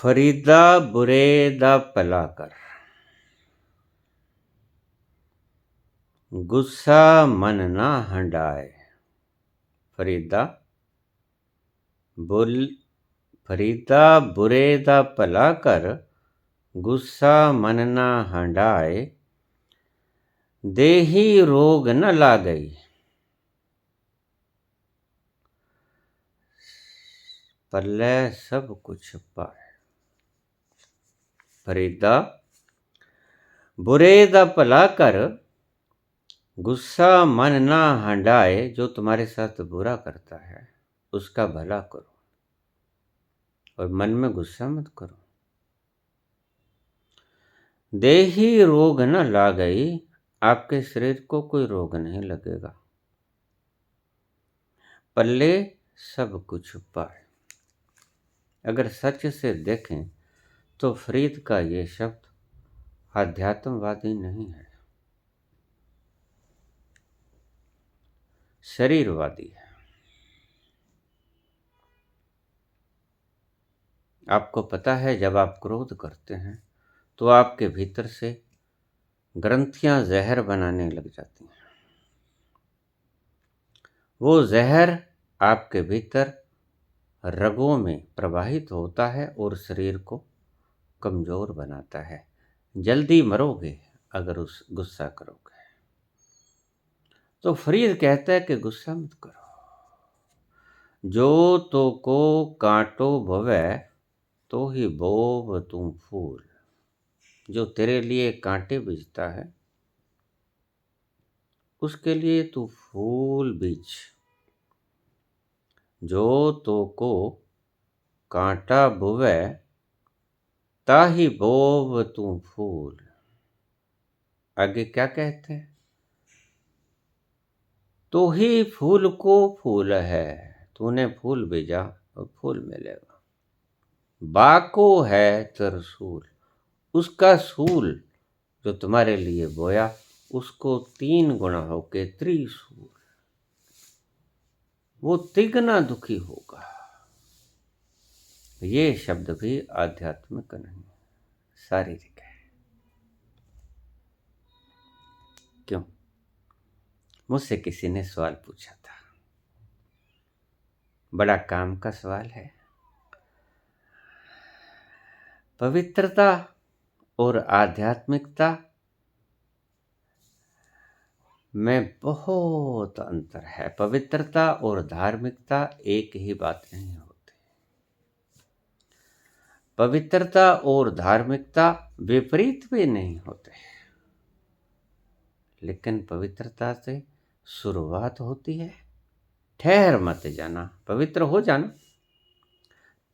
फरीदा बुरेदा पलाकर, गुस्सा मन ना हंडाए। फरीदा बुरेदा पलाकर, गुस्सा मन ना हंडाए। देही रोग न लागई, पल्ले सब कुछ पाए। फरीदा बुरेदा पलाकर, गुस्सा मन ना हंडाए। जो तुम्हारे साथ बुरा करता है उसका भला करो और मन में गुस्सा मत करो। देही रोग न लागई, आपके शरीर को कोई रोग नहीं लगेगा। पल्ले सब कुछ पाए। अगर सच से देखें तो फरीद का ये शब्द आध्यात्मवादी नहीं है, शरीरवादी है। आपको पता है जब आप क्रोध करते हैं तो आपके भीतर से ग्रंथियां जहर बनाने लग जाती हैं। वो जहर आपके भीतर रगों में प्रवाहित होता है और शरीर को कमजोर बनाता है। जल्दी मरोगे अगर उस गुस्सा करोगे। तो फरीद कहता है कि गुस्सा मत करो। जो तो को कांटो भवे, तो ही बोव तुम फूल। जो तेरे लिए कांटे बीजता है उसके लिए तू फूल बीज। जो तो को कांटा बुवे, ताही बोव तू फूल। आगे क्या कहते हैं? तो ही फूल को फूल है। तूने फूल बीजा और फूल मिलेगा। बाको है तरसूल, उसका सूल जो तुम्हारे लिए बोया उसको 3 गुना होके त्रिशूल। वो तिगना दुखी होगा। ये शब्द भी आध्यात्मिक नहीं, शारीरिक है। क्यों? मुझसे किसी ने सवाल पूछा था, बड़ा काम का सवाल है। पवित्रता और आध्यात्मिकता में बहुत अंतर है। पवित्रता और धार्मिकता एक ही बात नहीं होती। पवित्रता और धार्मिकता विपरीत भी नहीं होते, लेकिन पवित्रता से शुरुआत होती है। ठहर मत जाना, पवित्र हो जाना,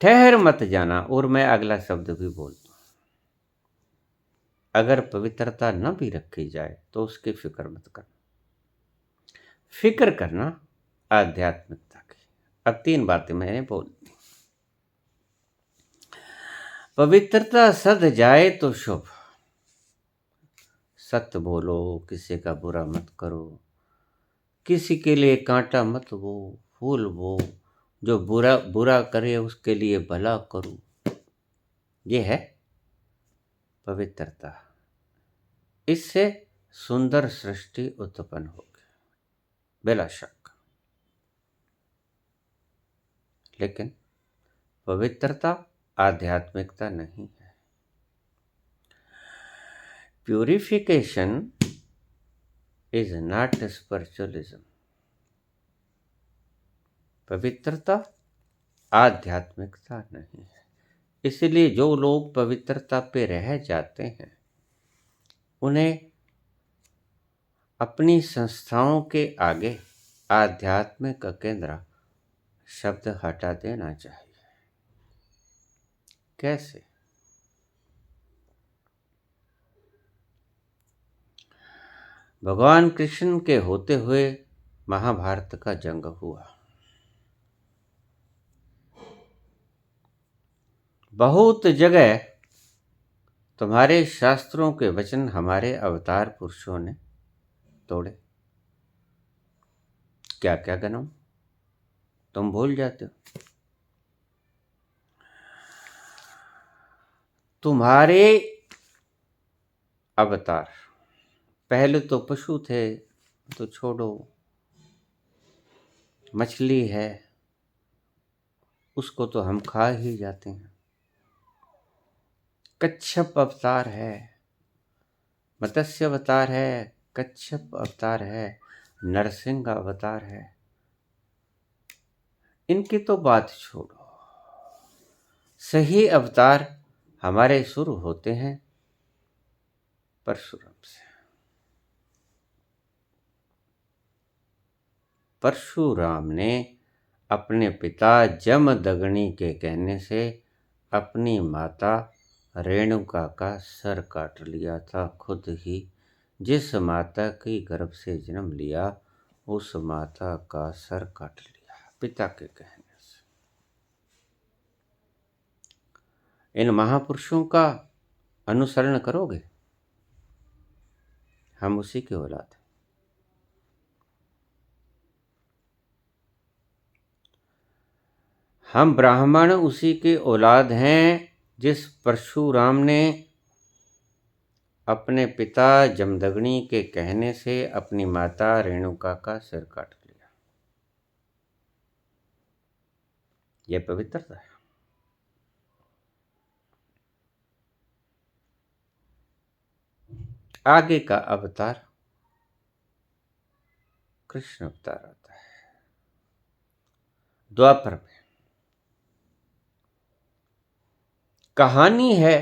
ठहर मत जाना। और मैं अगला शब्द भी बोलता हूं, अगर पवित्रता न भी रखी जाए तो उसकी फिक्र मत करना। फिक्र करना आध्यात्मिकता की। अब 3 बातें मैंने बोल दी। पवित्रता सध जाए तो शुभ। सत्य बोलो, किसी का बुरा मत करो, किसी के लिए कांटा मत बो, फूल बो। जो बुरा करे उसके लिए भला करो। ये है पवित्रता। इससे सुंदर सृष्टि उत्पन्न होगी, बिला शक। लेकिन पवित्रता आध्यात्मिकता नहीं है। Purification is not spiritualism. पवित्रता आध्यात्मिकता नहीं है। इसलिए जो लोग पवित्रता पे रह जाते हैं उन्हें अपनी संस्थाओं के आगे आध्यात्मिक केंद्र शब्द हटा देना चाहिए। कैसे? भगवान कृष्ण के होते हुए महाभारत का जंग हुआ। बहुत जगह तुम्हारे शास्त्रों के वचन हमारे अवतार पुरुषों ने तोड़े। क्या क्या गनम तुम भूल जाते हो। तुम्हारे अवतार पहले तो पशु थे, तो छोड़ो, मछली है उसको तो हम खा ही जाते हैं। कच्छप अवतार है, मत्स्य अवतार है, कच्छप अवतार है, नरसिंह अवतार है। इनकी तो बात छोड़ो, सही अवतार हमारे शुरू होते हैं परशुराम से। परशुराम ने अपने पिता जमदग्नि के कहने से अपनी माता रेणुका का सर काट लिया था खुद ही। जिस माता की गर्भ से जन्म लिया उस माता का सर काट लिया पिता के कहने से। इन महापुरुषों का अनुसरण करोगे, हम उसी के औलाद हैं। हम ब्राह्मण उसी के औलाद हैं जिस परशुराम ने अपने पिता जमदग्नि के कहने से अपनी माता रेणुका का सिर काट लिया। यह पवित्रता है। आगे का अवतार कृष्ण अवतार आता है द्वापर में। कहानी है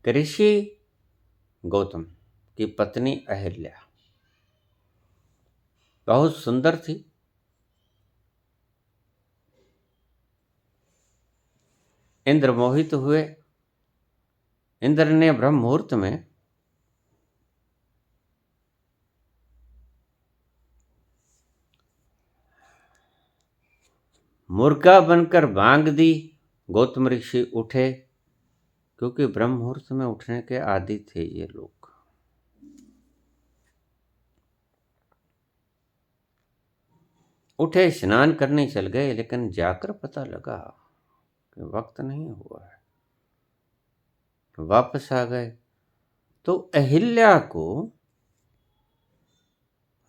कि ऋषि गौतम की पत्नी अहिल्या बहुत सुंदर थी। इंद्र मोहित हुए। इंद्र ने ब्रह्म मुहूर्त में मुर्गा बनकर बांग दी। गौतम ऋषि उठे, क्योंकि ब्रह्म मुहूर्त में उठने के आदी थे ये लोग। उठे, स्नान करने चल गए, लेकिन जाकर पता लगा कि वक्त नहीं हुआ है। वापस आ गए तो अहिल्या को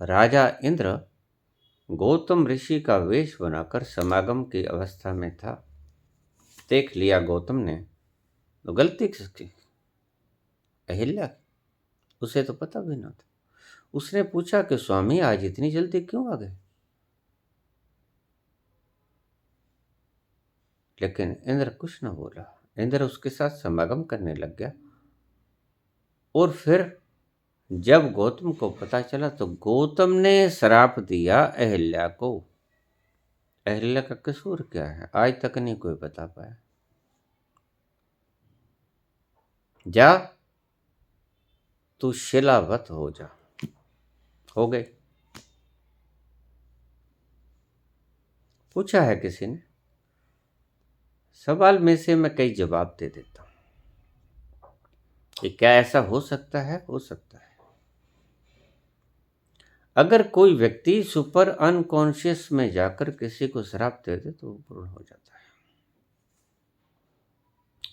राजा इंद्र गौतम ऋषि का वेश बनाकर समागम की अवस्था में था। देख लिया गौतम ने, तो गलती किसकी? अहिल्या। उसे तो पता भी ना था। उसने पूछा कि स्वामी आज इतनी जल्दी क्यों आ गए? लेकिन इंद्र कुछ न बोला। इंद्र उसके साथ समागम करने लग गया। और फिर जब गौतम को पता चला तो गौतम ने श्राप दिया अहिल्या को। अहिल्या का कसूर क्या है आज तक नहीं कोई बता पाया। जा, तू शिलावत हो जा। हो गए। पूछा है किसी ने, सवाल में से मैं कई जवाब दे देता हूं कि क्या ऐसा हो सकता है? हो सकता है। अगर कोई व्यक्ति सुपर अनकॉन्शियस में जाकर किसी को श्राप दे दे तो वो पूर्ण हो जाता है।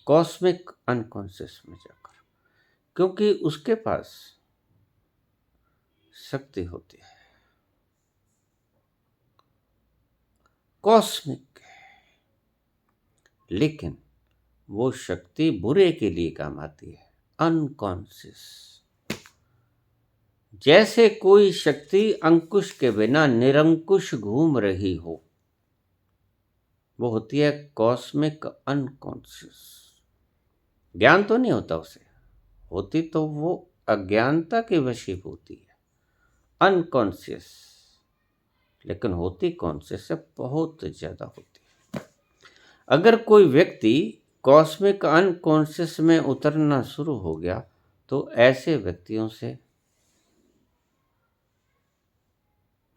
कॉस्मिक अनकॉन्शियस में जाकर, क्योंकि उसके पास शक्ति होती है कॉस्मिक, लेकिन वो शक्ति बुरे के लिए काम आती है। अनकॉन्शियस, जैसे कोई शक्ति अंकुश के बिना निरंकुश घूम रही हो, वो होती है कॉस्मिक अनकॉन्शियस। ज्ञान तो नहीं होता उसे, होती तो वो अज्ञानता की वशीभूति है, अनकॉन्शियस। लेकिन होती कॉन्शियस से बहुत ज्यादा होती है। अगर कोई व्यक्ति कॉस्मिक अनकॉन्शियस में उतरना शुरू हो गया तो ऐसे व्यक्तियों से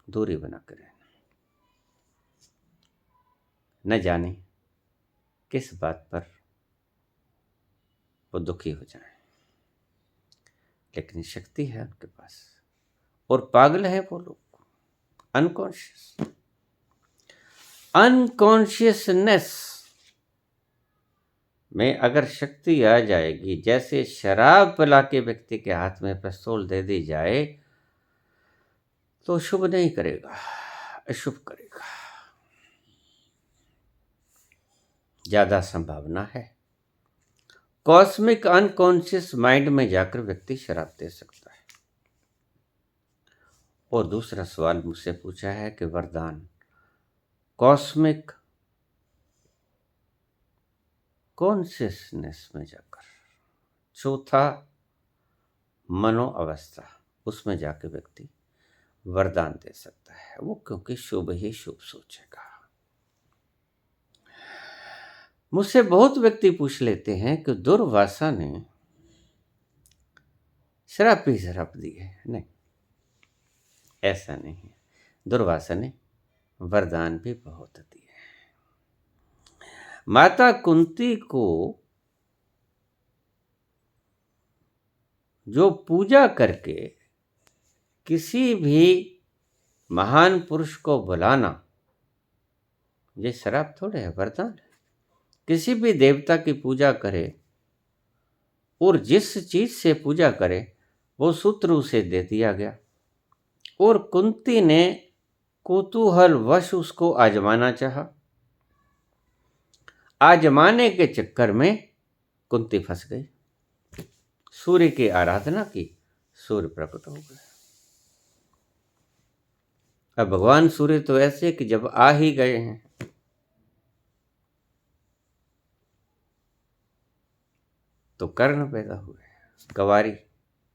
दूरी बना कर रहना। न जाने किस बात पर वो दुखी हो जाए, लेकिन शक्ति है उनके पास। और पागल है वो लोग, अनकॉन्शियस। अनकॉन्शियसनेस में अगर शक्ति आ जाएगी, जैसे शराब पिला के व्यक्ति के हाथ में पिस्तौल दे दी जाए, तो शुभ नहीं करेगा, अशुभ करेगा। ज्यादा संभावना है। कॉस्मिक अनकॉन्शियस माइंड में जाकर व्यक्ति शराब दे सकता है। और दूसरा सवाल मुझसे पूछा है कि वरदान कॉस्मिक कॉन्शियसनेस में जाकर, चौथा मनो अवस्था, उसमें जाकर व्यक्ति वरदान दे सकता है। वो क्योंकि शुभ ही शुभ सोचेगा। मुझसे बहुत व्यक्ति पूछ लेते हैं कि दुर्वासा ने शराब दी है। नहीं, ऐसा नहीं है। दुर्वासा ने वरदान भी बहुत दिए। माता कुंती को जो पूजा करके किसी भी महान पुरुष को बुलाना, ये शराब थोड़े है, वरदान है। किसी भी देवता की पूजा करे और जिस चीज से पूजा करे वो सूत्र उसे दे दिया गया, और कुंती ने कौतूहल वश उसको आजमाना चाहा। आजमाने के चक्कर में कुंती फंस गई। सूर्य की आराधना की, सूर्य प्रकट हो गए। अब भगवान सूर्य तो ऐसे कि जब आ ही गए हैं तो कर्ण पैदा हुए गवारी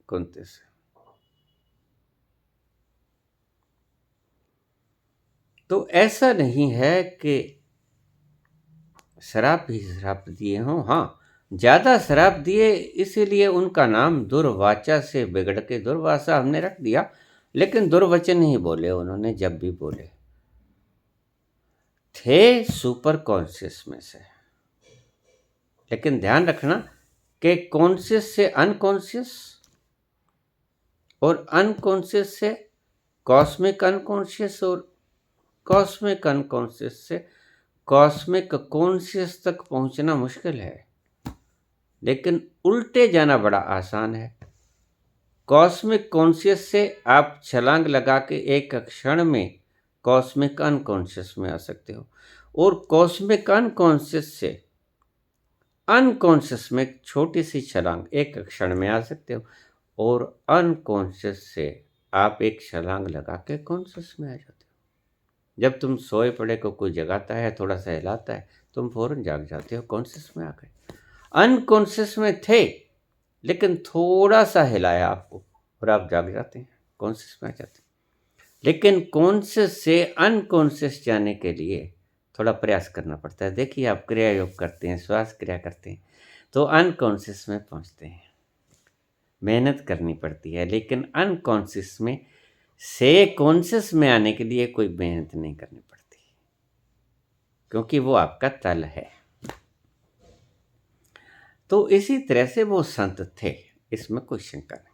कुंती से। तो ऐसा नहीं है कि शराब ही शराब दिए हों। हाँ, ज्यादा शराब दिए इसीलिए उनका नाम दुर्वाचा से बिगड़ के दुर्वासा हमने रख दिया। लेकिन दुर्वचन ही बोले उन्होंने, जब भी बोले थे सुपर कॉन्शियस में से। लेकिन ध्यान रखना कि कॉन्शियस से अनकॉन्शियस और अनकॉन्शियस से कॉस्मिक अनकॉन्शियस और कॉस्मिक अनकॉन्शियस से कॉस्मिक कॉन्शियस तक पहुंचना मुश्किल है, लेकिन उल्टे जाना बड़ा आसान है। कॉस्मिक कॉन्शियस से आप छलांग लगा के एक क्षण में कॉस्मिक अनकॉन्शियस में आ सकते हो, और कॉस्मिक अनकॉन्शियस से अनकॉन्शियस में छोटी सी छलांग एक क्षण में आ सकते हो, और अनकॉन्शियस से आप एक छलांग लगा के कॉन्शियस में आ जाते हो। जब तुम सोए पड़े को कोई जगाता है, थोड़ा सा हिलाता है, तुम फौरन जाग जाते हो, कॉन्शियस में आ गए। अनकॉन्शियस में थे लेकिन थोड़ा सा हिलाया आपको और आप जाग जाते हैं, कॉन्शियस में आ जाते हैं। लेकिन कॉन्शियस से अनकॉन्शियस जाने के लिए थोड़ा प्रयास करना पड़ता है। देखिए, आप क्रिया योग करते हैं, श्वास क्रिया करते हैं, तो अनकॉन्शियस में पहुंचते हैं। मेहनत करनी पड़ती है, लेकिन अनकॉन्शियस में से कॉन्शियस में आने के लिए कोई मेहनत नहीं करनी पड़ती, क्योंकि वो आपका तल है। तो इसी तरह से वो संत थे, इसमें कोई शंका नहीं।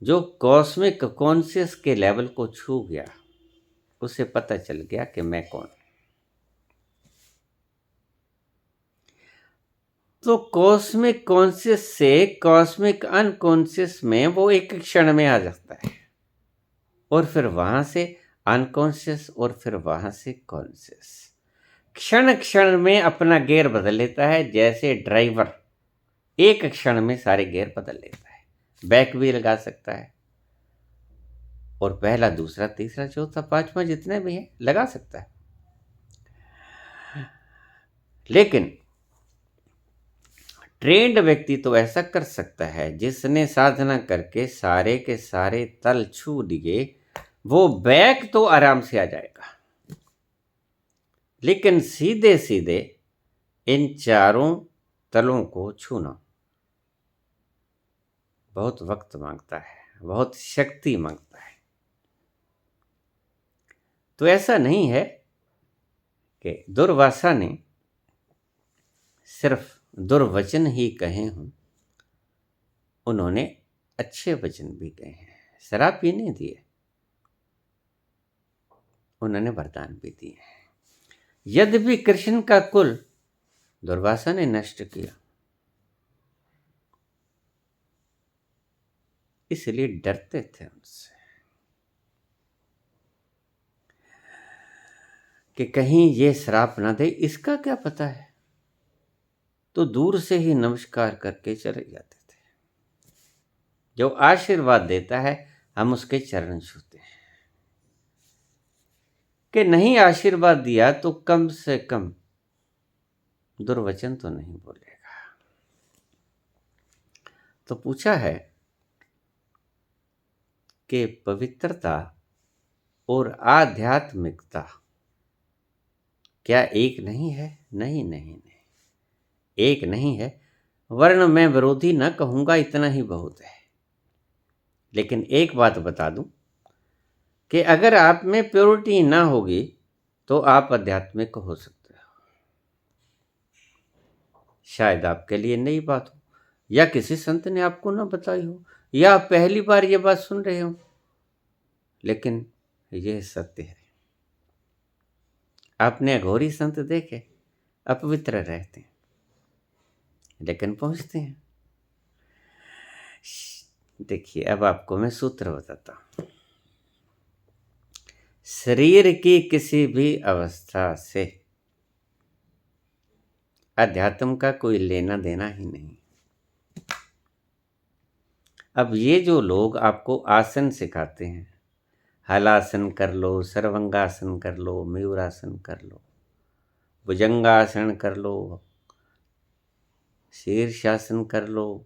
जो कॉस्मिक कॉन्शियस के लेवल को छू गया, उसे पता चल गया कि मैं कौन। तो कॉस्मिक कॉन्शियस से कॉस्मिक अनकॉन्शियस में वो एक क्षण में आ जाता है, और फिर वहां से अनकॉन्शियस, और फिर वहां से कॉन्शियस। क्षण क्षण में अपना गियर बदल लेता है। जैसे ड्राइवर एक क्षण में सारे गियर बदल लेता है, बैक भी लगा सकता है, और पहला, दूसरा, तीसरा, चौथा, पांचवा, जितने भी हैं लगा सकता है। लेकिन ट्रेंड व्यक्ति तो ऐसा कर सकता है, जिसने साधना करके सारे के सारे तल छू लिए, वो बैक तो आराम से आ जाएगा, लेकिन सीधे सीधे इन चारों तलों को छूना बहुत वक्त मांगता है, बहुत शक्ति मांगता है। तो ऐसा नहीं है कि दुर्वासा ने सिर्फ दुर्वचन ही कहे हों, उन्होंने अच्छे वचन भी कहे हैं। शराब पीने दिए, उन्होंने वरदान भी दिए हैं। यद्यपि कृष्ण का कुल दुर्वासा ने नष्ट किया, इसलिए डरते थे उनसे कि कहीं ये श्राप ना दे। इसका क्या पता है, तो दूर से ही नमस्कार करके चले जाते थे। जो आशीर्वाद देता है हम उसके चरण छूते हैं, कि नहीं आशीर्वाद दिया तो कम से कम दुर्वचन तो नहीं बोलेगा। तो पूछा है कि पवित्रता और आध्यात्मिकता क्या एक नहीं है? नहीं नहीं नहीं, एक नहीं है। वर्ण मैं विरोधी न कहूंगा, इतना ही बहुत है। लेकिन एक बात बता दूं कि अगर आप में प्योरिटी ना होगी तो आप आध्यात्मिक हो सकते हो। शायद आपके लिए नई बात हो, या किसी संत ने आपको ना बताई हो, या आप पहली बार ये बात सुन रहे हो, लेकिन यह सत्य है। आपने अघोरी संत देखे, अपवित्र रहते हैं लेकिन पहुंचते हैं। देखिए, अब आपको मैं सूत्र बताता हूं। शरीर की किसी भी अवस्था से अध्यात्म का कोई लेना देना ही नहीं। अब ये जो लोग आपको आसन सिखाते हैं, हलासन कर लो, सर्वंगासन कर लो, मयूरासन कर लो, भुजंगासन कर लो, शीर्षासन कर लो,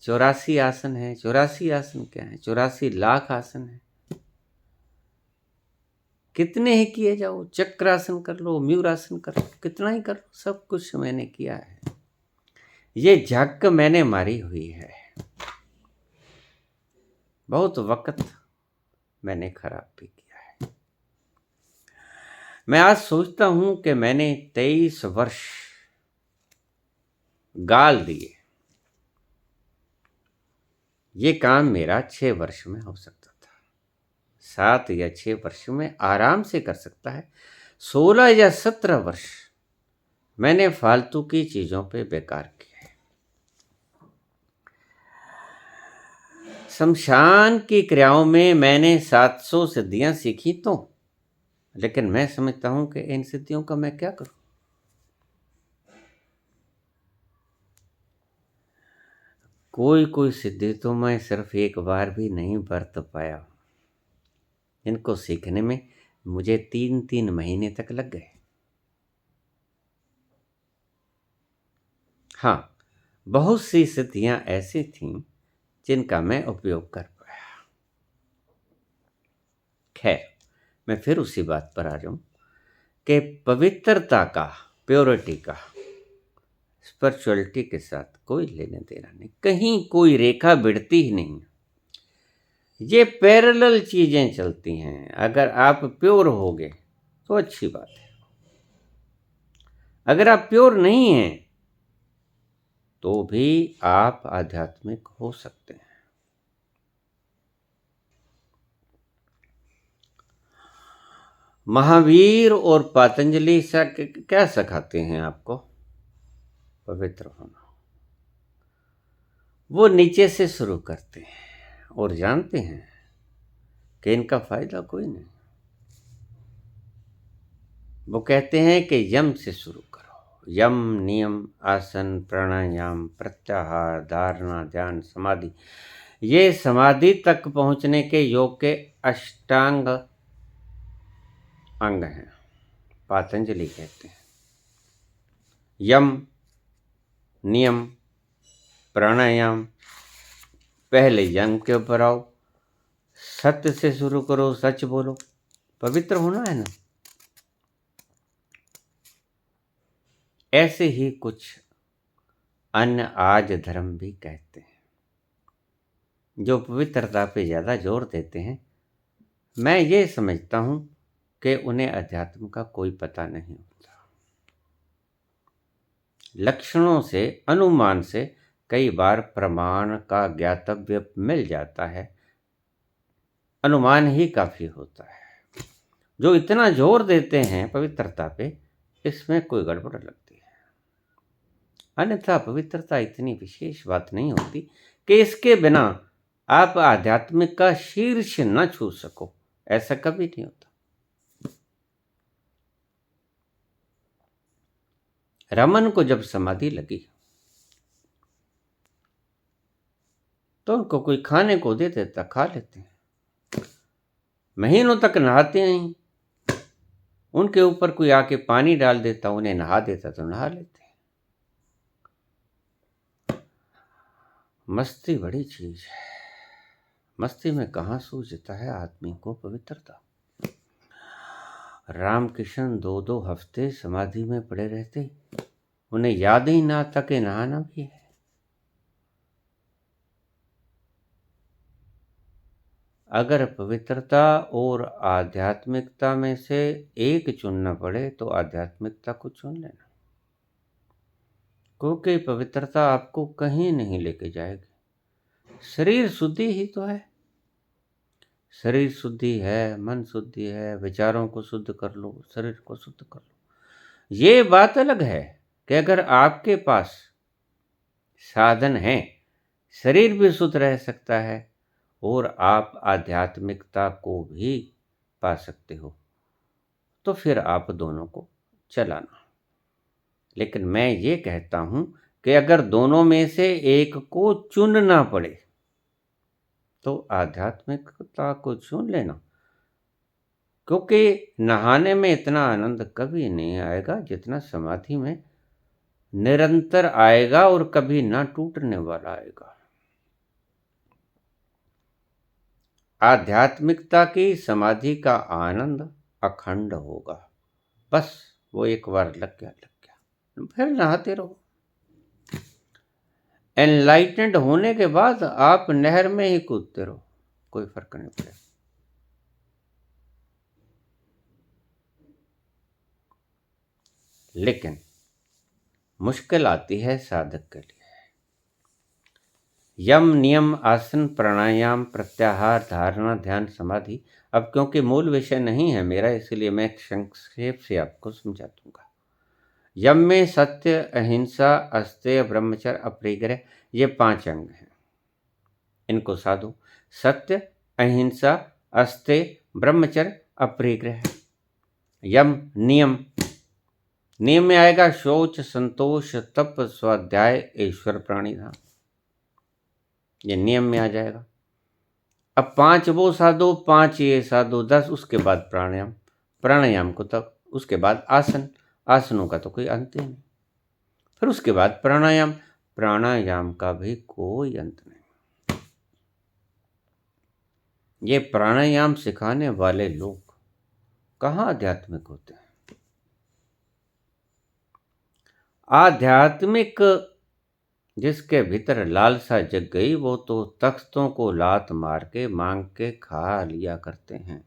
84 आसन है। 84 आसन क्या है? 84 लाख आसन है। कितने ही किए जाओ, चक्रासन कर लो, मयूरासन कर लो, कितना ही कर लो, सब कुछ मैंने किया है। ये झक मैंने मारी हुई है। बहुत वक्त मैंने खराब भी किया है। मैं आज सोचता हूं कि मैंने 23 वर्ष गाल दिए। ये काम मेरा 6 वर्ष में हो सकता था, 7 या 6 वर्ष में आराम से कर सकता है। 16 या 17 वर्ष मैंने फालतू की चीजों पे बेकार किया है। शमशान की क्रियाओं में मैंने 700 सिद्धियां सीखी तो, लेकिन मैं समझता हूं कि इन सिद्धियों का मैं क्या करूं। कोई सिद्धि तो मैं सिर्फ एक बार भी नहीं बरत पाया। इनको सीखने में मुझे 3-3 महीने तक लग गए। हाँ, बहुत सी सिद्धियां ऐसी थीं जिनका मैं उपयोग कर पाया। खैर, मैं फिर उसी बात पर आ जाऊं कि पवित्रता का, प्योरिटी का स्पिरिचुअलिटी के साथ कोई लेने देना नहीं। कहीं कोई रेखा भिड़ती ही नहीं। ये पैरेलल चीजें चलती हैं। अगर आप प्योर होगे तो अच्छी बात है, अगर आप प्योर नहीं हैं तो भी आप आध्यात्मिक हो सकते हैं। महावीर और पतंजलि क्या सिखाते हैं आपको? पवित्र होना। वो नीचे से शुरू करते हैं और जानते हैं कि इनका फायदा कोई नहीं। वो कहते हैं कि यम से शुरू करो। यम, नियम, आसन, प्राणायाम, प्रत्याहार, धारणा, ध्यान, समाधि, ये समाधि तक पहुंचने के योग के अष्टांग अंग हैं। पतंजलि कहते हैं यम, नियम, प्राणायाम, पहले यम के ऊपर आओ, सत्य से शुरू करो, सच बोलो, पवित्र होना है ना। ऐसे ही कुछ अन्य आज धर्म भी कहते हैं जो पवित्रता पे ज़्यादा जोर देते हैं। मैं ये समझता हूँ कि उन्हें अध्यात्म का कोई पता नहीं होता। लक्षणों से, अनुमान से कई बार प्रमाण का ज्ञातव्य मिल जाता है, अनुमान ही काफ़ी होता है। जो इतना जोर देते हैं पवित्रता पे, इसमें कोई गड़बड़ लगती है। अन्यथा पवित्रता इतनी विशेष बात नहीं होती कि इसके बिना आप आध्यात्मिक का शीर्ष न छू सको। ऐसा कभी नहीं होता। रमन को जब समाधि लगी तो उनको कोई खाने को दे देता, खा लेते हैं। महीनों तक नहाते नहीं। उनके ऊपर कोई आके पानी डाल देता, उन्हें नहा देता तो नहा लेते। मस्ती बड़ी चीज है। मस्ती में कहाँ सूझता है आदमी को पवित्रता। रामकृष्ण 2-2 हफ्ते समाधि में पड़े रहते, उन्हें याद ही ना आता कि नहाना भी है। अगर पवित्रता और आध्यात्मिकता में से एक चुनना पड़े तो आध्यात्मिकता को चुन लेना, क्योंकि पवित्रता आपको कहीं नहीं लेके जाएगी। शरीर शुद्धि ही तो है। शरीर शुद्धि है, मन शुद्धि है, विचारों को शुद्ध कर लो, शरीर को शुद्ध कर लो। ये बात अलग है कि अगर आपके पास साधन है, शरीर भी शुद्ध रह सकता है और आप आध्यात्मिकता को भी पा सकते हो, तो फिर आप दोनों को चलाना। लेकिन मैं ये कहता हूं कि अगर दोनों में से एक को चुनना पड़े तो आध्यात्मिकता को चुन लेना, क्योंकि नहाने में इतना आनंद कभी नहीं आएगा जितना समाधि में निरंतर आएगा और कभी ना टूटने वाला आएगा। आध्यात्मिकता की समाधि का आनंद अखंड होगा। बस वो एक बार लग गया, फिर नहाते रहो। एनलाइटेंड होने के बाद आप नहर में ही कूदते रहो, कोई फर्क नहीं पड़ेगा। लेकिन मुश्किल आती है साधक के लिए। यम, नियम, आसन, प्राणायाम, प्रत्याहार, धारणा, ध्यान, समाधि। अब क्योंकि मूल विषय नहीं है मेरा, इसलिए मैं संक्षेप से आपको समझा दूंगा। यम में सत्य, अहिंसा, अस्तेय, ब्रह्मचर्य, अपरिग्रह, ये 5 अंग हैं। इनको साधो। सत्य, अहिंसा, अस्तेय, ब्रह्मचर्य, अपरिग्रह। यम नियम। नियम में आएगा शौच, संतोष, तप, स्वाध्याय, ईश्वर प्राणिधाम। ये नियम में आ जाएगा। अब 5 वो साधो, 5 ये साधो, 10 उसके बाद प्राणायाम। प्राणायाम को तब उसके बाद आसन। आसनों का तो कोई अंत ही नहीं। फिर उसके बाद प्राणायाम। प्राणायाम का भी कोई अंत नहीं। ये प्राणायाम सिखाने वाले लोग कहाँ आध्यात्मिक होते हैं। आध्यात्मिक जिसके भीतर लालसा जग गई वो तो तख्तों को लात मार के मांग के खा लिया करते हैं।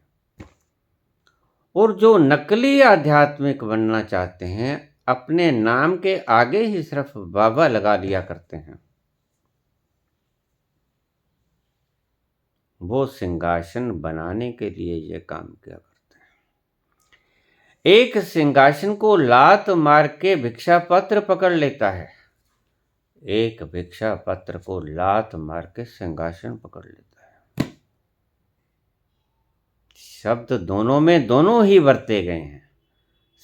और जो नकली आध्यात्मिक बनना चाहते हैं, अपने नाम के आगे ही सिर्फ बाबा लगा लिया करते हैं। वो सिंहासन बनाने के लिए ये काम किया करते हैं। एक सिंहासन को लात मार के भिक्षा पत्र पकड़ लेता है, एक भिक्षा पत्र को लात मार के सिंहासन पकड़ लेता है। शब्द दोनों में दोनों ही बरते गए हैं,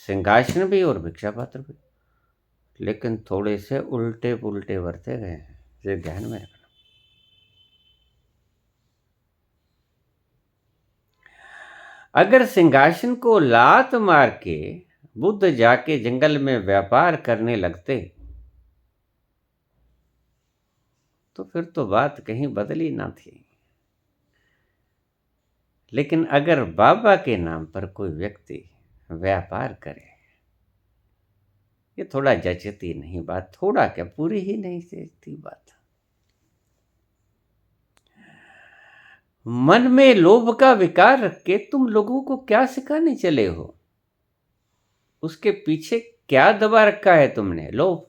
सिंहासन भी और भिक्षा पत्र भी, लेकिन थोड़े से उल्टे पुल्टे बरते गए हैं। ये ध्यान में रखना। अगर सिंहासन को लात मार के बुद्ध जाके जंगल में व्यापार करने लगते तो फिर तो बात कहीं बदली ना थी। लेकिन अगर बाबा के नाम पर कोई व्यक्ति व्यापार करे, ये थोड़ा जचती नहीं बात, थोड़ा क्या पूरी ही नहीं जचती बात। मन में लोभ का विकार रख के तुम लोगों को क्या सिखाने चले हो? उसके पीछे क्या दबा रखा है तुमने? लोभ।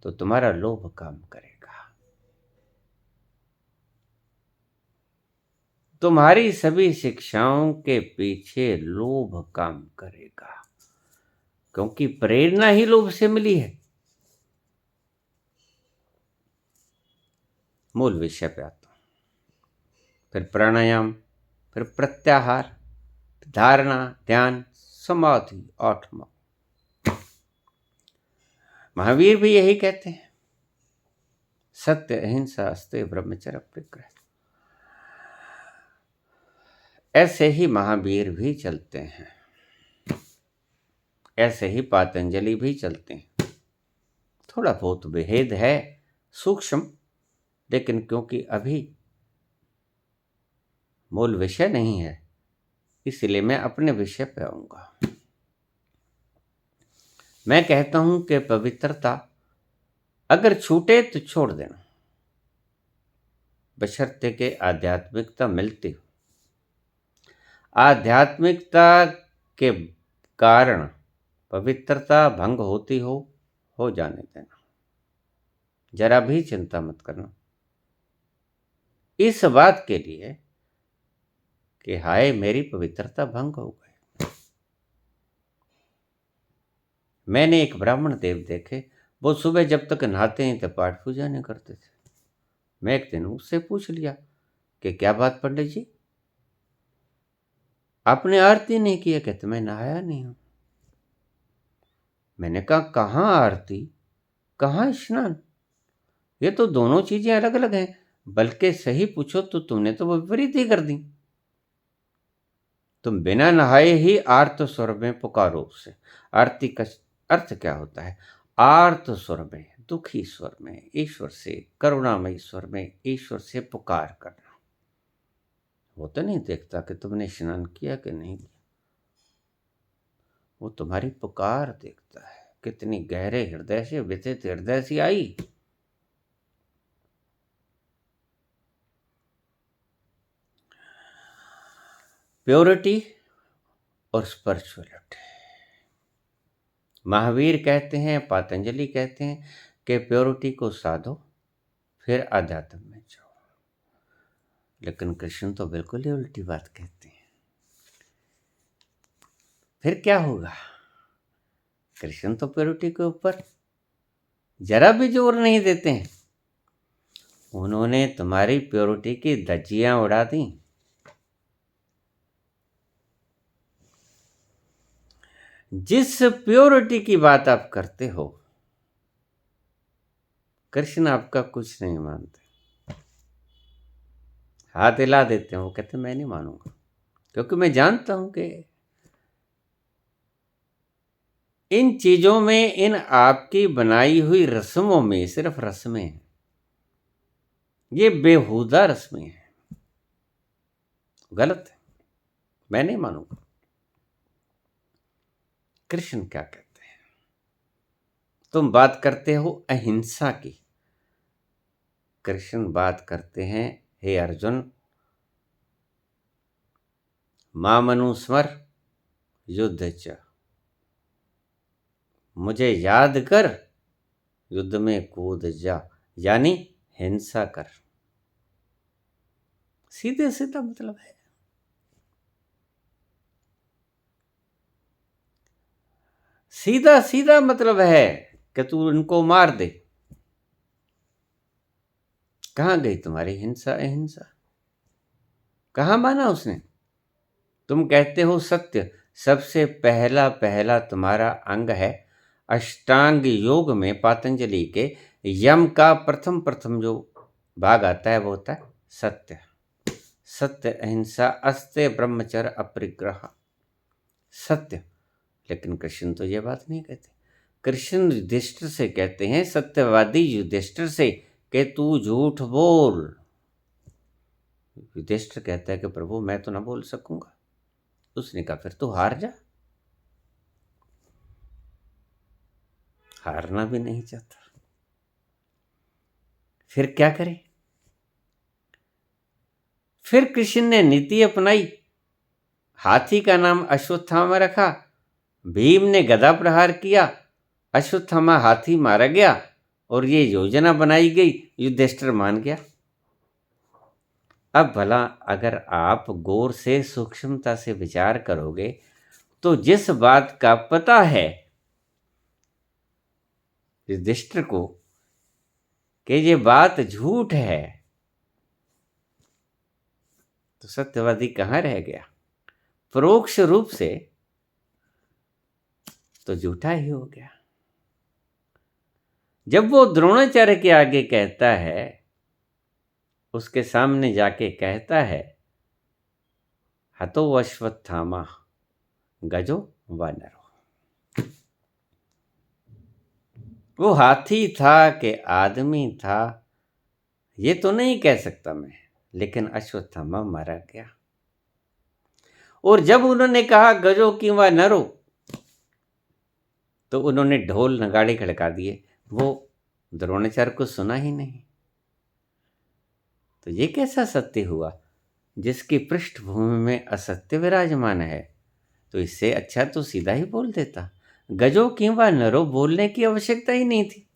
तो तुम्हारा लोभ काम करेगा। तुम्हारी सभी शिक्षाओं के पीछे लोभ काम करेगा। क्योंकि प्रेरणा ही लोभ से मिली है। मूल विषय पे आता हूं। फिर प्राणायाम, फिर प्रत्याहार, धारणा, ध्यान, समाधि, आत्मा। महावीर भी यही कहते हैं, सत्य, अहिंसा, अस्तेय, ब्रह्मचर्य, परिग्रह। ऐसे ही महावीर भी चलते हैं, ऐसे ही पातंजलि भी चलते हैं। थोड़ा बहुत भेद है, सूक्ष्म, लेकिन क्योंकि अभी मूल विषय नहीं है, इसलिए मैं अपने विषय पे आऊंगा। मैं कहता हूं कि पवित्रता अगर छूटे तो छोड़ देना, बशर्ते के आध्यात्मिकता मिलती हो। आध्यात्मिकता के कारण पवित्रता भंग होती हो जाने देना, जरा भी चिंता मत करना इस बात के लिए कि हाय मेरी पवित्रता भंग हो गई। मैंने एक ब्राह्मण देव देखे, वो सुबह जब तक नहाते हैं तब पाठ पूजा नहीं करते थे। मैं एक दिन उससे पूछ लिया कि क्या बात पंडित जी, आपने आरती नहीं किया? कहते मैं नहाया नहीं हूं। मैंने कहा कहाँ आरती, कहाँ स्नान, ये तो दोनों चीजें अलग अलग हैं। बल्कि सही पूछो तो तुमने तो विपरीत ही कर दी। तुम बिना नहाए ही आर्त स्वर में पुकारो उसे। आरती का अर्थ क्या होता है? आर्त स्वर में, दुखी स्वर में, ईश्वर से, करुणामय स्वर में ईश्वर से पुकार करना। वो तो नहीं देखता कि तुमने स्नान किया कि नहीं किया, वो तुम्हारी पुकार देखता है, कितनी गहरे हृदय से, विदित हृदय से आई। प्योरिटी और स्पिरिचुअलिटी। महावीर कहते हैं, पातंजलि कहते हैं कि प्योरिटी को साधो फिर आध्यात्म में जाओ। लेकिन कृष्ण तो बिल्कुल ही उल्टी बात कहते हैं। फिर क्या होगा? कृष्ण तो प्योरिटी के ऊपर जरा भी जोर नहीं देते हैं। उन्होंने तुम्हारी प्योरिटी की धज्जियां उड़ा दी। जिस प्योरिटी की बात आप करते हो, कृष्ण आपका कुछ नहीं मानते, हाथ हिला देते हैं। वो कहते मैं नहीं मानूंगा, क्योंकि मैं जानता हूं कि इन चीजों में, इन आपकी बनाई हुई रस्मों में सिर्फ रस्में हैं, ये बेहुदा रस्में हैं, गलत है, मैं नहीं मानूंगा। कृष्ण क्या कहते हैं? तुम बात करते हो अहिंसा की, कृष्ण बात करते हैं हे अर्जुन, मामनुस्मर युद्ध च, मुझे याद कर युद्ध में कूद जा, यानी हिंसा कर। सीधे सीधा मतलब है। सीधा सीधा मतलब है कि तू इनको मार दे। कहां गई तुम्हारी हिंसा अहिंसा? कहां माना उसने? तुम कहते हो सत्य, सबसे पहला पहला तुम्हारा अंग है अष्टांग योग में। पातंजलि के यम का प्रथम प्रथम जो भाग आता है वो होता है सत्य। सत्य, अहिंसा, अस्तेय, ब्रह्मचर्य, अपरिग्रह, सत्य। लेकिन कृष्ण तो ये बात नहीं कहते। कृष्ण युधिष्ठिर से कहते हैं, सत्यवादी युधिष्ठिर से, कि तू झूठ बोल। युधिष्ठिर कहता है कि प्रभु मैं तो ना बोल सकूंगा। उसने कहा फिर तू हार जा। हारना भी नहीं चाहता, फिर क्या करे? फिर कृष्ण ने नीति अपनाई, हाथी का नाम अश्वत्थामा रखा। भीम ने गदा प्रहार किया, अश्वत्थामा हाथी मारा गया, और ये योजना बनाई गई, युधिष्ठिर मान गया। अब भला अगर आप गौर से, सूक्ष्मता से विचार करोगे तो जिस बात का पता है युधिष्ठिर को कि ये बात झूठ है, तो सत्यवादी कहाँ रह गया? परोक्ष रूप से तो झूठा ही हो गया। जब वो द्रोणाचार्य के आगे कहता है, उसके सामने जाके कहता है, हतो अश्वत्थामा गजो वानरो। वो हाथी था कि आदमी था ये तो नहीं कह सकता मैं, लेकिन अश्वत्थामा मारा गया। और जब उन्होंने कहा गजो कि वा नरो, तो उन्होंने ढोल नगाड़े खड़का दिए। वो द्रोणाचार्य को सुना ही नहीं। तो ये कैसा सत्य हुआ जिसकी पृष्ठभूमि में असत्य विराजमान है? तो इससे अच्छा तो सीधा ही बोल देता, गजो किंवा नरो बोलने की आवश्यकता ही नहीं थी।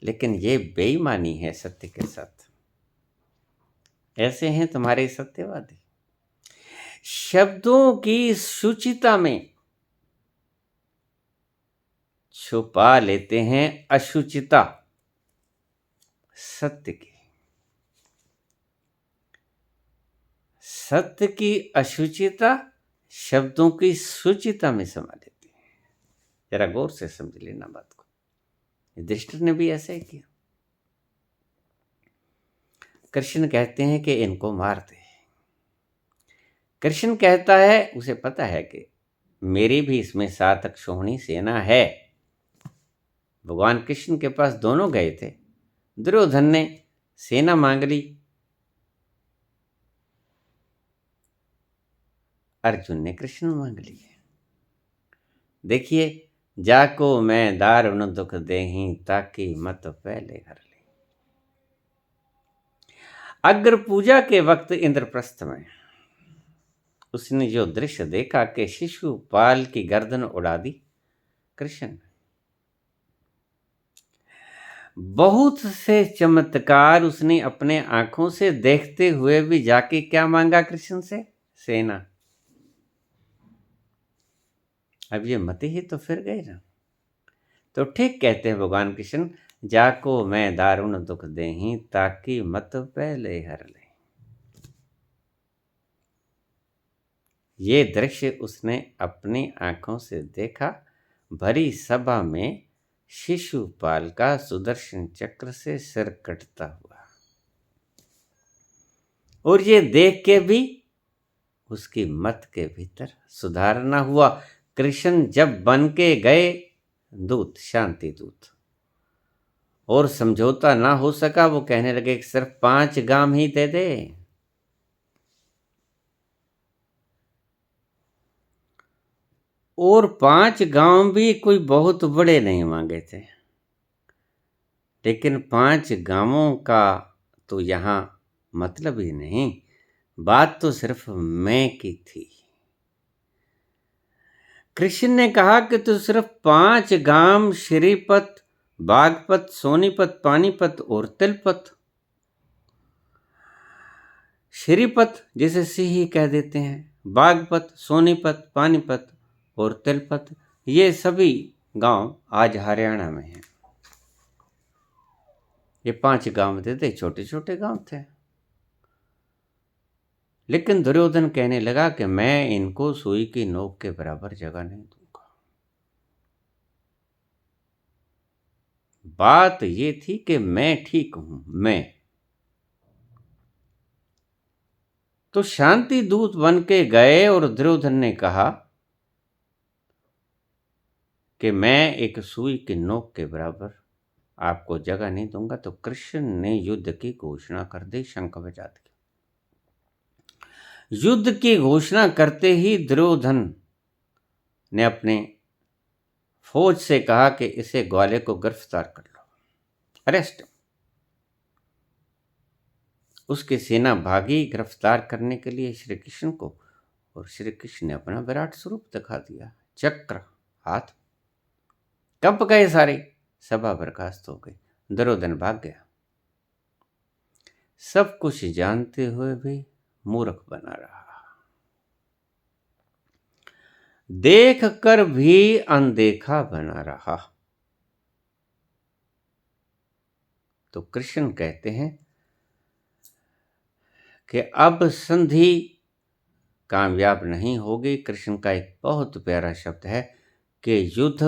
लेकिन ये बेईमानी है सत्य के साथ। ऐसे हैं तुम्हारे सत्यवादी, शब्दों की शुचिता में छुपा लेते हैं अशुचिता सत्य की। सत्य की अशुचिता शब्दों की शुचिता में समा लेती है। जरा गौर से समझ लेना बात को। युधिष्ठिर ने भी ऐसे ही किया। कृष्ण कहते हैं कि इनको मार दे। कृष्ण कहता है, उसे पता है कि मेरी भी इसमें 7 अक्षौहिणी सेना है। भगवान कृष्ण के पास दोनों गए थे। दुर्योधन ने सेना मांग ली, अर्जुन ने कृष्ण मांग ली। देखिए, जाको मैं दारुण दुख देही ताकि मत पहले हर ले। अग्र पूजा के वक्त इंद्रप्रस्थ में उसने जो दृश्य देखा कि शिशुपाल की गर्दन उड़ा दी कृष्ण ने। बहुत से चमत्कार उसने अपने आंखों से देखते हुए भी जाके क्या मांगा कृष्ण से? सेना। अब ये मत ही तो फिर गए ना। तो ठीक कहते हैं भगवान कृष्ण, जाको मैं दारुण दुख देही ताकि मत पहले हर ले। ये दृश्य उसने अपनी आंखों से देखा। भरी सभा में शिशुपाल का सुदर्शन चक्र से सिर कटता हुआ, और ये देख के भी उसकी मत के भीतर सुधार न हुआ। कृष्ण जब बन के गए दूत, शांति दूत, और समझौता ना हो सका, वो कहने लगे कि सिर्फ 5 गांव ही दे दे। और 5 गांव भी कोई बहुत बड़े नहीं मांगे थे, लेकिन 5 गांवों का तो यहाँ मतलब ही नहीं। बात तो सिर्फ मैं की थी। कृष्ण ने कहा कि तू सिर्फ 5 गांव श्रीपत, बागपत, सोनीपत, पानीपत और तिलपत। श्रीपत जिसे सिही कह देते हैं, बागपत, सोनीपत, पानीपत और तिलपत, ये सभी गांव आज हरियाणा में हैं। ये 5 गांव थे, छोटे छोटे गांव थे। लेकिन दुर्योधन कहने लगा कि मैं इनको सुई की नोक के बराबर जगह नहीं दूंगा। बात ये थी कि मैं ठीक हूं, मैं तो शांति दूत बन के गए, और दुर्योधन ने कहा कि मैं एक सुई की नोक के बराबर आपको जगह नहीं दूंगा। तो कृष्ण ने युद्ध की घोषणा कर दी, शंख बजा दी। युद्ध की घोषणा करते ही दुर्योधन ने अपने फौज से कहा कि इसे ग्वाले को गिरफ्तार कर लो, अरेस्ट। उसकी सेना भागी गिरफ्तार करने के लिए श्री कृष्ण को, और श्री कृष्ण ने अपना विराट स्वरूप दिखा दिया, चक्र हाथ। कंप गए सारे, सभा बर्खास्त हो गई, दुर्योधन भाग गया। सब कुछ जानते हुए भी मूर्ख बना रहा, देख कर भी अनदेखा बना रहा। तो कृष्ण कहते हैं कि अब संधि कामयाब नहीं होगी। कृष्ण का एक बहुत प्यारा शब्द है कि युद्ध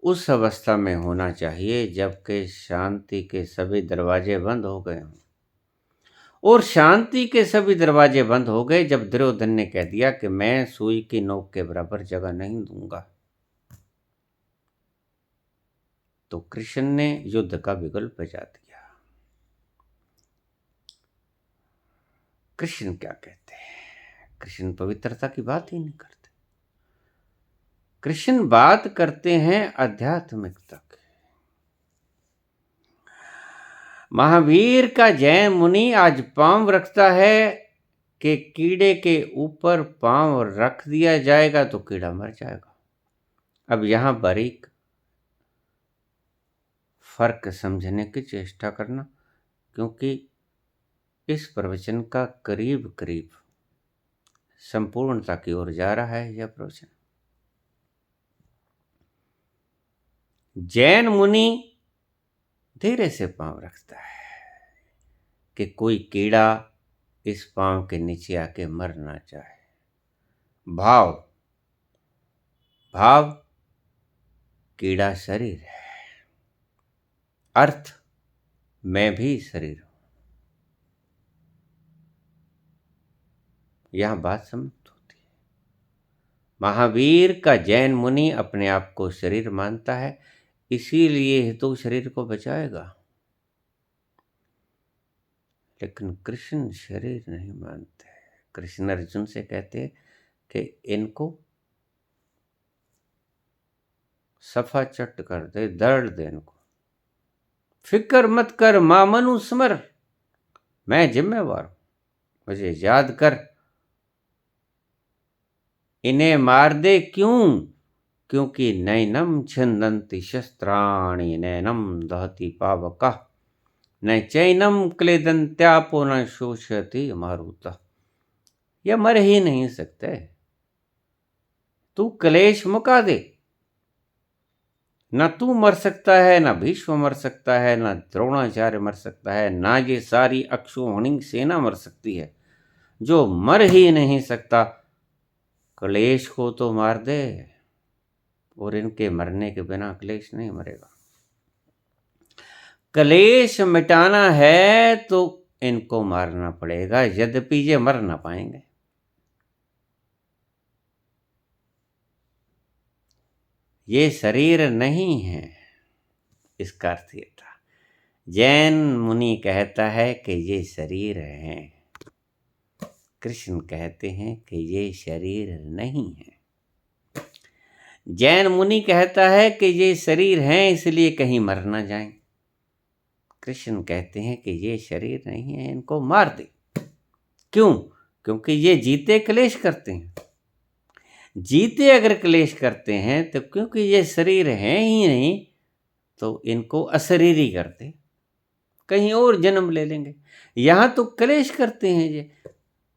उस अवस्था में होना चाहिए जबकि शांति के सभी दरवाजे बंद हो गए हों। और शांति के सभी दरवाजे बंद हो गए जब दुर्योधन ने कह दिया कि मैं सुई की नोक के बराबर जगह नहीं दूंगा। तो कृष्ण ने युद्ध का बिगुल बजा दिया। कृष्ण क्या कहते हैं? कृष्ण पवित्रता की बात ही नहीं करते। कृष्ण बात करते हैं आध्यात्मिकता की। महावीर का जैन मुनि आज पांव रखता है कि कीड़े के ऊपर पांव रख दिया जाएगा तो कीड़ा मर जाएगा। अब यहां बारीक फर्क समझने की चेष्टा करना, क्योंकि इस प्रवचन का करीब करीब संपूर्णता की ओर जा रहा है यह प्रवचन। जैन मुनि धीरे से पांव रखता है कि कोई कीड़ा इस पांव के नीचे आके मर ना जाए। भाव भाव कीड़ा शरीर है, अर्थ मैं भी शरीर हूं। यहां बात समाप्त होती है। महावीर का जैन मुनि अपने आप को शरीर मानता है, इसीलिए तो शरीर को बचाएगा। लेकिन कृष्ण शरीर नहीं मानते। कृष्ण अर्जुन से कहते कि इनको सफा चट कर दे, दर्द दे इनको। फिक्र मत कर मां मनु स्मर, मैं जिम्मेवार हूं, मुझे याद कर। इन्हें मार दे क्यों? क्योंकि नैनम छिन्दन्ति शस्त्राणि नैनम दहति पावका न चैनम क्लेदन्त्यापो न शोषयति मारुतः। यह मर ही नहीं सकते। तू क्लेश मुका दे। न तू मर सकता है, न भीष्म मर सकता है, न द्रोणाचार्य मर सकता है, ना ये सारी अक्षौहिणी सेना मर सकती है। जो मर ही नहीं सकता क्लेश को तो मार दे, और इनके मरने के बिना क्लेश नहीं मरेगा। क्लेश मिटाना है तो इनको मारना पड़ेगा, यद्यपि ये मर ना पाएंगे। ये शरीर नहीं है, इसका अर्थ ये था। जैन मुनि कहता है कि ये शरीर है, कृष्ण कहते हैं कि ये शरीर नहीं है। जैन मुनि कहता है कि ये शरीर है इसलिए कहीं मर ना जाएं। कृष्ण कहते हैं कि ये शरीर नहीं है, इनको मार दे। क्यों? क्योंकि ये जीते क्लेश करते हैं। जीते अगर क्लेश करते हैं तो क्योंकि ये शरीर है ही नहीं तो इनको अशरीरी करते, कहीं और जन्म ले लेंगे। यहां तो क्लेश करते हैं ये,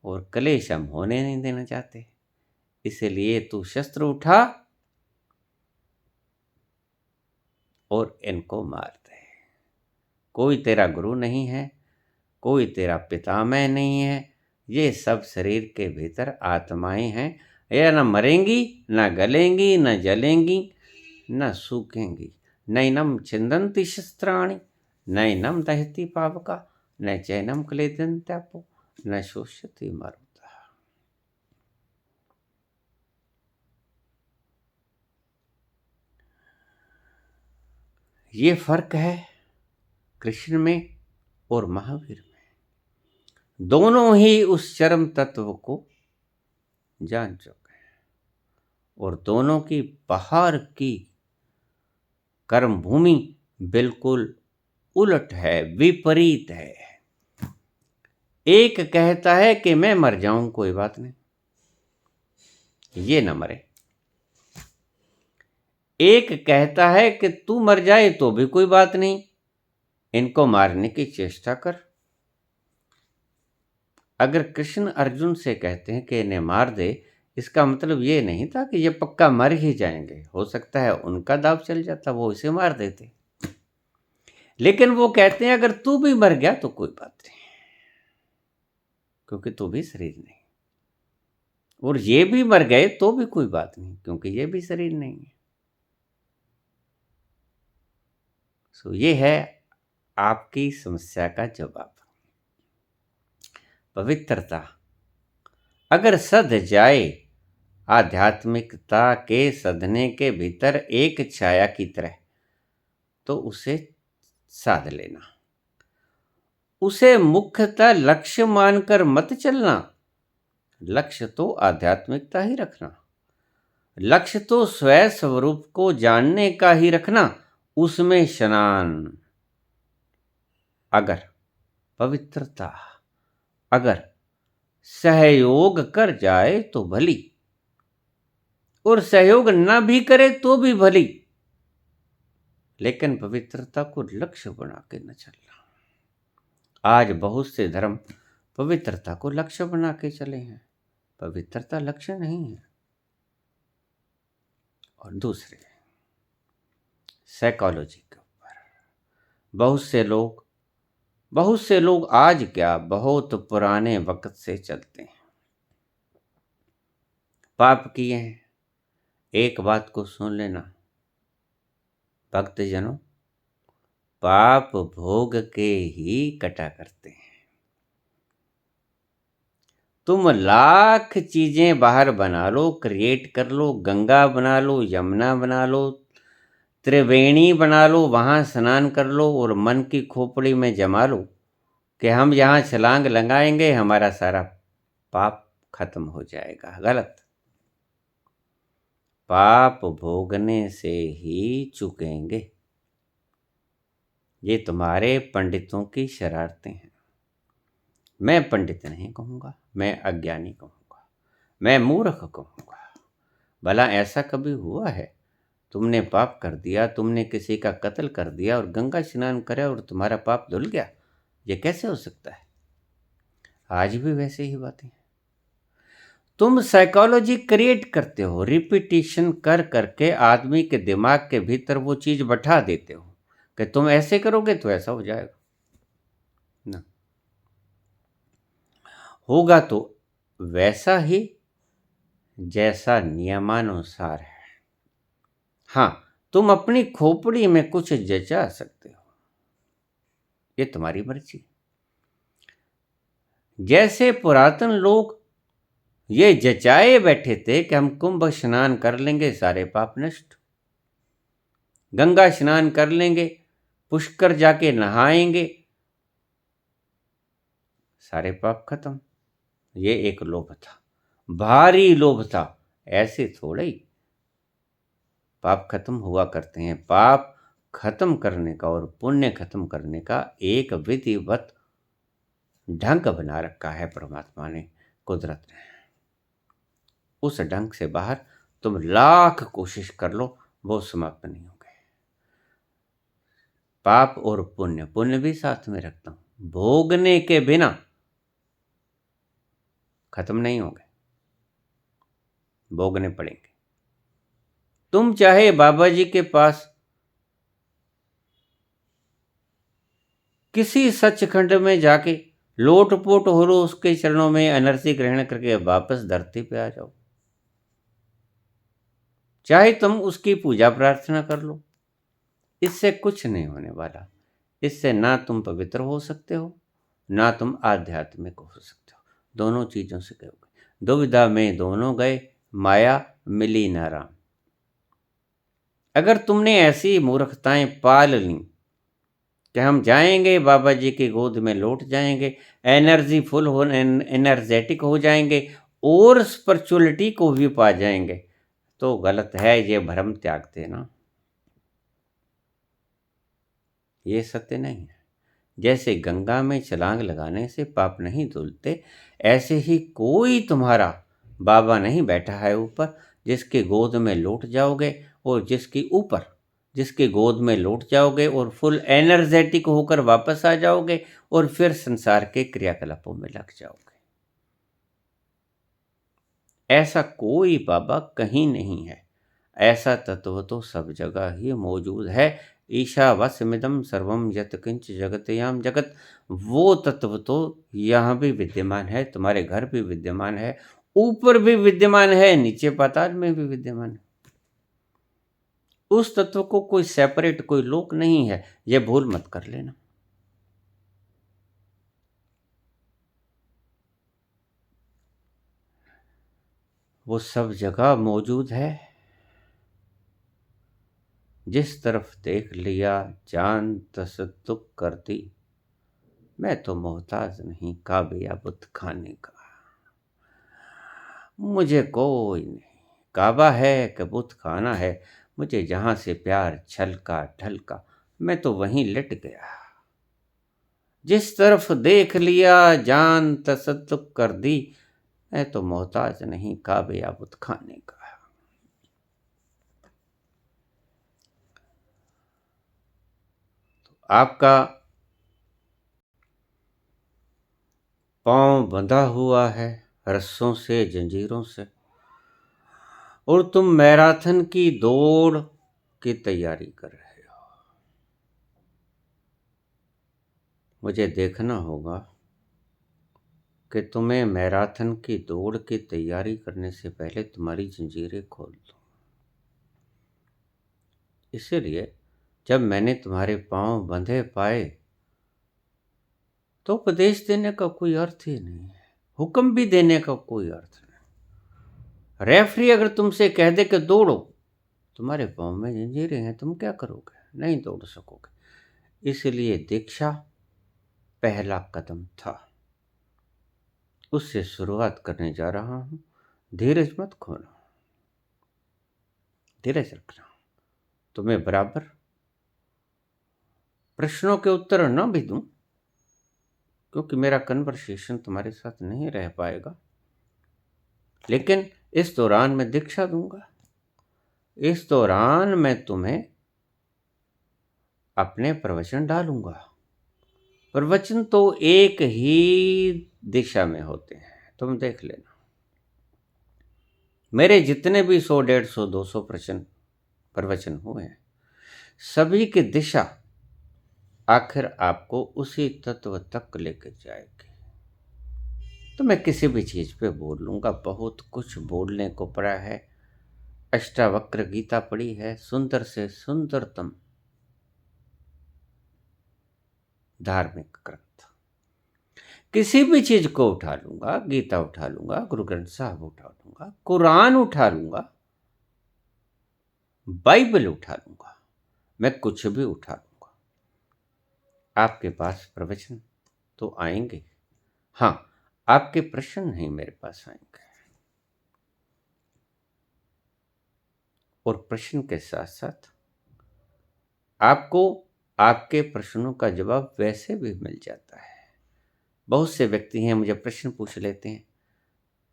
और क्लेश हम होने नहीं देना चाहते। इसलिए तू शस्त्र उठा और इनको मार दे। कोई तेरा गुरु नहीं है, कोई तेरा पितामह नहीं है, ये सब शरीर के भीतर आत्माएं हैं। यह न मरेंगी, न गलेंगी, न जलेंगी, न सूखेंगी। नैनम छिन्दन्ति शस्त्राणि नैनम दहति पावका न चैनम क्लेदन्त्यापो न शोषयति मारुतः। ये फर्क है कृष्ण में और महावीर में। दोनों ही उस चरम तत्व को जान चुके हैं, और दोनों की बाहर की कर्म भूमि बिल्कुल उलट है, विपरीत है। एक कहता है कि मैं मर जाऊं कोई बात नहीं, ये न मरे। एक कहता है कि तू मर जाए तो भी कोई बात नहीं, इनको मारने की चेष्टा कर। अगर कृष्ण अर्जुन से कहते हैं कि इन्हें मार दे, इसका मतलब ये नहीं था कि ये पक्का मर ही जाएंगे। हो सकता है उनका दाव चल जाता, वो इसे मार देते। लेकिन वो कहते हैं अगर तू भी मर गया तो कोई बात नहीं, क्योंकि तू भी शरीर नहीं, और ये भी मर गए तो भी कोई बात नहीं, क्योंकि ये भी शरीर नहीं है। सो ये है आपकी समस्या का जवाब। पवित्रता अगर सध जाए आध्यात्मिकता के सधने के भीतर एक छाया की तरह, तो उसे साध लेना। उसे मुख्यतः लक्ष्य मानकर मत चलना। लक्ष्य तो आध्यात्मिकता ही रखना, लक्ष्य तो स्वयं स्वरूप को जानने का ही रखना, उसमें स्नान। अगर पवित्रता अगर सहयोग कर जाए तो भली, और सहयोग न भी करे तो भी भली, लेकिन पवित्रता को लक्ष्य बना के न चलना। आज बहुत से धर्म पवित्रता को लक्ष्य बना के चले हैं। पवित्रता लक्ष्य नहीं है। और दूसरे साइकोलॉजी के ऊपर बहुत से लोग आज क्या बहुत पुराने वक्त से चलते हैं, पाप किए हैं। एक बात को सुन लेना भक्तजनों, पाप भोग के ही कटा करते हैं। तुम लाख चीजें बाहर बना लो, क्रिएट कर लो, गंगा बना लो, यमुना बना लो, त्रिवेणी बना लो, वहां स्नान कर लो और मन की खोपड़ी में जमा लो कि हम यहाँ छलांग लगाएंगे, हमारा सारा पाप खत्म हो जाएगा। गलत। पाप भोगने से ही चुकेंगे। ये तुम्हारे पंडितों की शरारतें हैं। मैं पंडित नहीं कहूँगा, मैं अज्ञानी कहूँगा, मैं मूर्ख कहूँगा। भला ऐसा कभी हुआ है तुमने पाप कर दिया, तुमने किसी का कत्ल कर दिया और गंगा स्नान करे और तुम्हारा पाप धुल गया? ये कैसे हो सकता है? आज भी वैसे ही बातें हैं। तुम साइकोलॉजी क्रिएट करते हो, रिपीटिशन कर करके आदमी के दिमाग के भीतर वो चीज बैठा देते हो कि तुम ऐसे करोगे तो ऐसा हो जाएगा ना, होगा तो वैसा ही जैसा नियमानुसार है। हाँ, तुम अपनी खोपड़ी में कुछ जचा सकते हो, ये तुम्हारी मर्जी। जैसे पुरातन लोग ये जचाए बैठे थे कि हम कुंभ स्नान कर लेंगे सारे पाप नष्ट, गंगा स्नान कर लेंगे, पुष्कर जाके नहाएंगे, सारे पाप खत्म। ये एक लोभ था, भारी लोभ था। ऐसे थोड़े ही पाप खत्म हुआ करते हैं। पाप खत्म करने का और पुण्य खत्म करने का एक विधिवत ढंग बना रखा है परमात्मा ने, कुदरत ने। उस ढंग से बाहर तुम लाख कोशिश कर लो, वो समाप्त नहीं होंगे। पाप और पुण्य, पुण्य भी साथ में रखता हूं, भोगने के बिना खत्म नहीं होंगे, भोगने पड़ेंगे। तुम चाहे बाबा जी के पास किसी सचखंड में जाके लोटपोट हो लो, उसके चरणों में एनर्जी ग्रहण करके वापस धरती पे आ जाओ, चाहे तुम उसकी पूजा प्रार्थना कर लो, इससे कुछ नहीं होने वाला। इससे ना तुम पवित्र हो सकते हो, ना तुम आध्यात्मिक हो सकते हो। दोनों चीजों से गए, दुविधा में दोनों गए, माया मिली ना राम। अगर तुमने ऐसी मूर्खताएं पाल ली कि हम जाएंगे बाबा जी की गोद में लौट जाएंगे, एनर्जी फुल हो, एनर्जेटिक हो जाएंगे और स्पिरिचुअलिटी को भी पा जाएंगे, तो गलत है। ये भ्रम त्याग देना, ये सत्य नहीं है। जैसे गंगा में छलांग लगाने से पाप नहीं धुलते, ऐसे ही कोई तुम्हारा बाबा नहीं बैठा है ऊपर जिसके गोद में लौट जाओगे और जिसके गोद में लौट जाओगे और फुल एनर्जेटिक होकर वापस आ जाओगे और फिर संसार के क्रियाकलापों में लग जाओगे। ऐसा कोई बाबा कहीं नहीं है। ऐसा तत्व तो सब जगह ही मौजूद है। ईशावास्यमिदं सर्वं यत्किंच जगत्यां जगत, वो तत्व तो यहाँ भी विद्यमान है, तुम्हारे घर भी विद्यमान है, ऊपर भी विद्यमान है, नीचे पाताल में भी विद्यमान है। उस तत्व को कोई सेपरेट, कोई लोक नहीं है, यह भूल मत कर लेना। वो सब जगह मौजूद है। जिस तरफ देख लिया जान तसद्दुक कर दी, मैं तो मोहताज नहीं काबे या बुत खाने का। मुझे कोई नहीं, काबा है कि बुत खाना है, मुझे जहां से प्यार छलका ढलका, मैं तो वहीं लेट गया। जिस तरफ देख लिया जान तसद्दुक कर दी, मैं तो मोहताज नहीं काबे या बुत खाने का। तो आपका पांव बंधा हुआ है रस्सों से, जंजीरों से, और तुम मैराथन की दौड़ की तैयारी कर रहे हो। मुझे देखना होगा कि तुम्हें मैराथन की दौड़ की तैयारी करने से पहले तुम्हारी जंजीरें खोल दूं। इसीलिए जब मैंने तुम्हारे पांव बंधे पाए तो उपदेश देने का कोई अर्थ ही नहीं है, हुक्म भी देने का कोई अर्थ नहीं। रेफरी अगर तुमसे कह दे कि दौड़ो, तुम्हारे पांव में जंजीरें हैं, तुम क्या करोगे? नहीं दौड़ सकोगे। इसलिए दीक्षा पहला कदम था, उससे शुरुआत करने जा रहा हूं। धीरज मत खोना, धीरज रखना। तुम्हें बराबर प्रश्नों के उत्तर न भी दूं, क्योंकि मेरा कन्वर्सेशन तुम्हारे साथ नहीं रह पाएगा, लेकिन इस दौरान मैं दीक्षा दूंगा। इस दौरान मैं तुम्हें अपने प्रवचन डालूंगा। प्रवचन तो एक ही दिशा में होते हैं, तुम देख लेना। मेरे जितने भी 100, 150, 200 प्रवचन हुए हैं, सभी की दिशा आखिर आपको उसी तत्व तक लेकर जाएगी। तो मैं किसी भी चीज पे बोल लूंगा, बहुत कुछ बोलने को पड़ा है। अष्टावक्र गीता पढ़ी है, सुंदर से सुंदरतम धार्मिक ग्रंथ। किसी भी चीज को उठा लूंगा, गीता उठा लूंगा, गुरु ग्रंथ साहब उठा लूंगा, कुरान उठा लूंगा, बाइबल उठा लूंगा, मैं कुछ भी उठा लूंगा। आपके पास प्रवचन तो आएंगे, हाँ, आपके प्रश्न नहीं मेरे पास आएंगे। और प्रश्न के साथ साथ आपको आपके प्रश्नों का जवाब वैसे भी मिल जाता है। बहुत से व्यक्ति हैं, मुझे प्रश्न पूछ लेते हैं,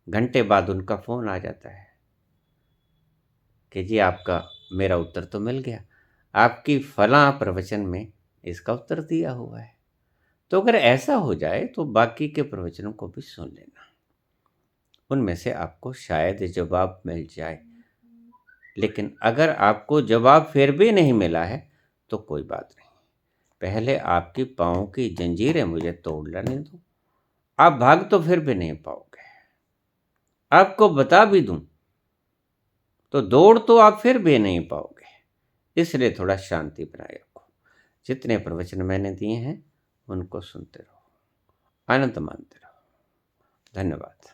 घंटे बाद उनका फोन आ जाता है कि जी आपका मेरा उत्तर तो मिल गया, आपकी फलां प्रवचन में इसका उत्तर दिया हुआ है। तो अगर ऐसा हो जाए तो बाकी के प्रवचनों को भी सुन लेना, उनमें से आपको शायद जवाब मिल जाए। लेकिन अगर आपको जवाब फिर भी नहीं मिला है तो कोई बात नहीं, पहले आपकी पाँव की जंजीरें मुझे तोड़ लेने दो। आप भाग तो फिर भी नहीं पाओगे, आपको बता भी दूं तो दौड़ तो आप फिर भी नहीं पाओगे। इसलिए थोड़ा शांति बनाए रखो। जितने प्रवचन मैंने दिए हैं उनको सुनते रहो, आनंद मानते रहो। धन्यवाद।